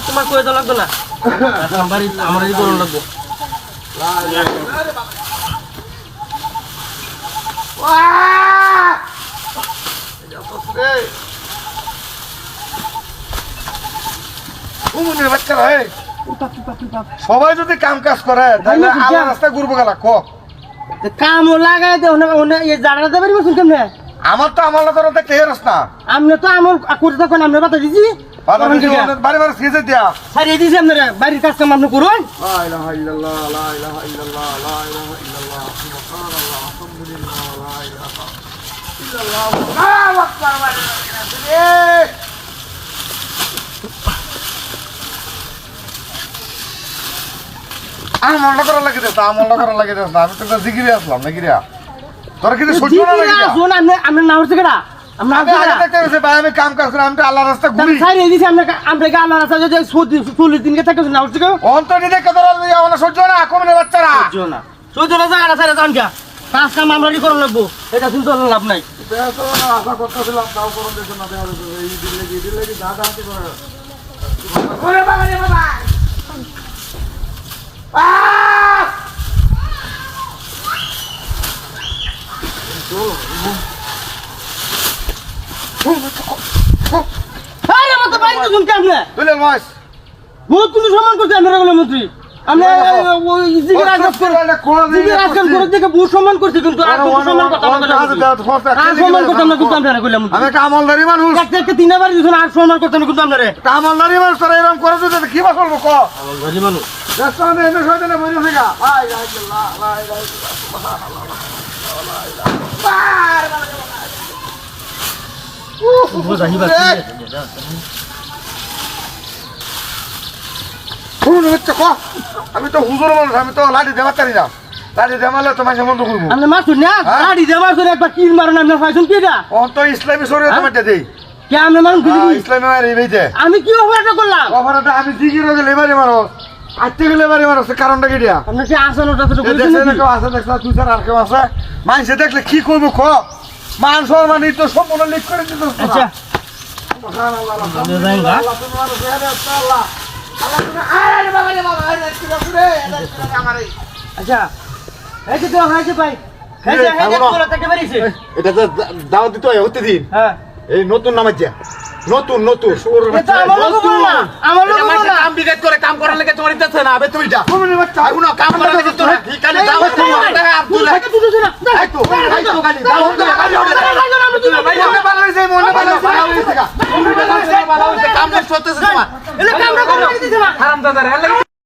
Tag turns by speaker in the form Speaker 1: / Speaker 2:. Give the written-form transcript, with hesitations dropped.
Speaker 1: তোমার কয়ে তো লাগবে না আমারই করুন লাগবে
Speaker 2: সবাই যদি কাম কাজ করে তাহলে আল্লাহ রাস্তায় ঘুরবো গেলা
Speaker 1: কাম লাগাই জানা যাবে কেমনে
Speaker 2: আমার তো আমল করতে কে রাস্তা
Speaker 1: আপনি তো আমল করতে তখন আপনি বাতা দিছি
Speaker 2: বাড়ি বাড়ি শিখেছে দিয়া
Speaker 1: সারিয়ে দিয়েছি আপনারা বাড়ির কাজ কাম আপনি করুন
Speaker 2: লা ইলাহা ইল্লাল্লাহ লা ইলাহা ইল্লাল্লাহ লা ইলাহা ইল্লাল্লাহ সুবহানাল্লাহ আলহামদুলিল্লাহ লা ইলাহা ইল্লাল্লাহ আল্লাহু আকবার আমল করা লাগে দে আমল করা লাগে দে আমি তো জিকিরে আসলাম নাকি রে তোর কি সহ্য না লাগে
Speaker 1: শুন আপনি নাও থেকে
Speaker 2: আমি কাম কাজ করে আমি তো আল্লাহ রাস্তা ঘুরি
Speaker 1: সারিয়ে দিয়েছি আপনাকে আল্লাহ রাস্তা যদি 40 দিনকে থাকে নাও থেকে
Speaker 2: অন্তর নিতে কত আমার সহ্য না কমনে বাচ্চারা
Speaker 1: সহ্য না জায়গা সারা জান কা কাজ কাম আমরাই করতে লাগবো এটা কিন্তু লাভ নাই
Speaker 2: আশা করতেছিলাম তাও করুন দেখুন না দেখা এই দিলে কি দাদা হাতে করে ওরে বাবা রে বাবা
Speaker 1: সম্মান করছে মন্ত্রী সম্মান করছি কিন্তু
Speaker 2: আমলদারি মানুষ
Speaker 1: তিনবার দিচ্ছেন আর সম্মান করতেন কিন্তু আপনারা
Speaker 2: আমলদারি মানুষ তারা এরকম করে কি বা করবো
Speaker 1: আমলদারি মানুষ
Speaker 2: আমি তো হুজুর মানুষ আমি তো লাঠি দেওয়ার পারি না লাঠি দেওয়ালে তোমার সম্বন্ধ করবো
Speaker 1: আপনি মাসুর না লাঠি দেওয়ার জন্য একবার কিল মারেন আপনার ফাইছুন কি এটা
Speaker 2: তো ইসলামী শরীয়ত তোমারটা দেই
Speaker 1: কে আপনি মানুষ
Speaker 2: ইসলামী মারি বেইতে
Speaker 1: আমি কি অপরাধ করলাম
Speaker 2: অপরাধ আমি জিকির হয়ে গেলে এবারে মারো আজকে গেলে এবারে মারো কারণটা কি দিয়া
Speaker 1: আপনি কি আসন ওটা তো
Speaker 2: কেউ আছে দেখছ তুই স্যার আর কেউ আছে মানুষে দেখলে কি করবো মান সম্মান তো সম্পূর্ণ লিখ করে দিত
Speaker 1: আচ্ছা আচ্ছা এই যে তো হাইছে ভাই
Speaker 2: এটা তো দাওয়াত দিতে হয় হতে দিন
Speaker 1: হ্যাঁ
Speaker 2: এই নতুন নামাজ যা নতুন নতুন সুর বাচ্চা
Speaker 1: আমার লোক না
Speaker 3: কাম বিগত করে কাম করার লাগে তোমার ইচ্ছা না আবে তুমি যা এখন কাম করার লাগে তোরা ঠিক আছে দাও তুমি আব্দুল্লাহ এই তো গালি দাও মনে ভালো হইছে কাম করতেছ তোমার
Speaker 1: এটা কামরা করে দিছে না
Speaker 3: হারামজাদা রে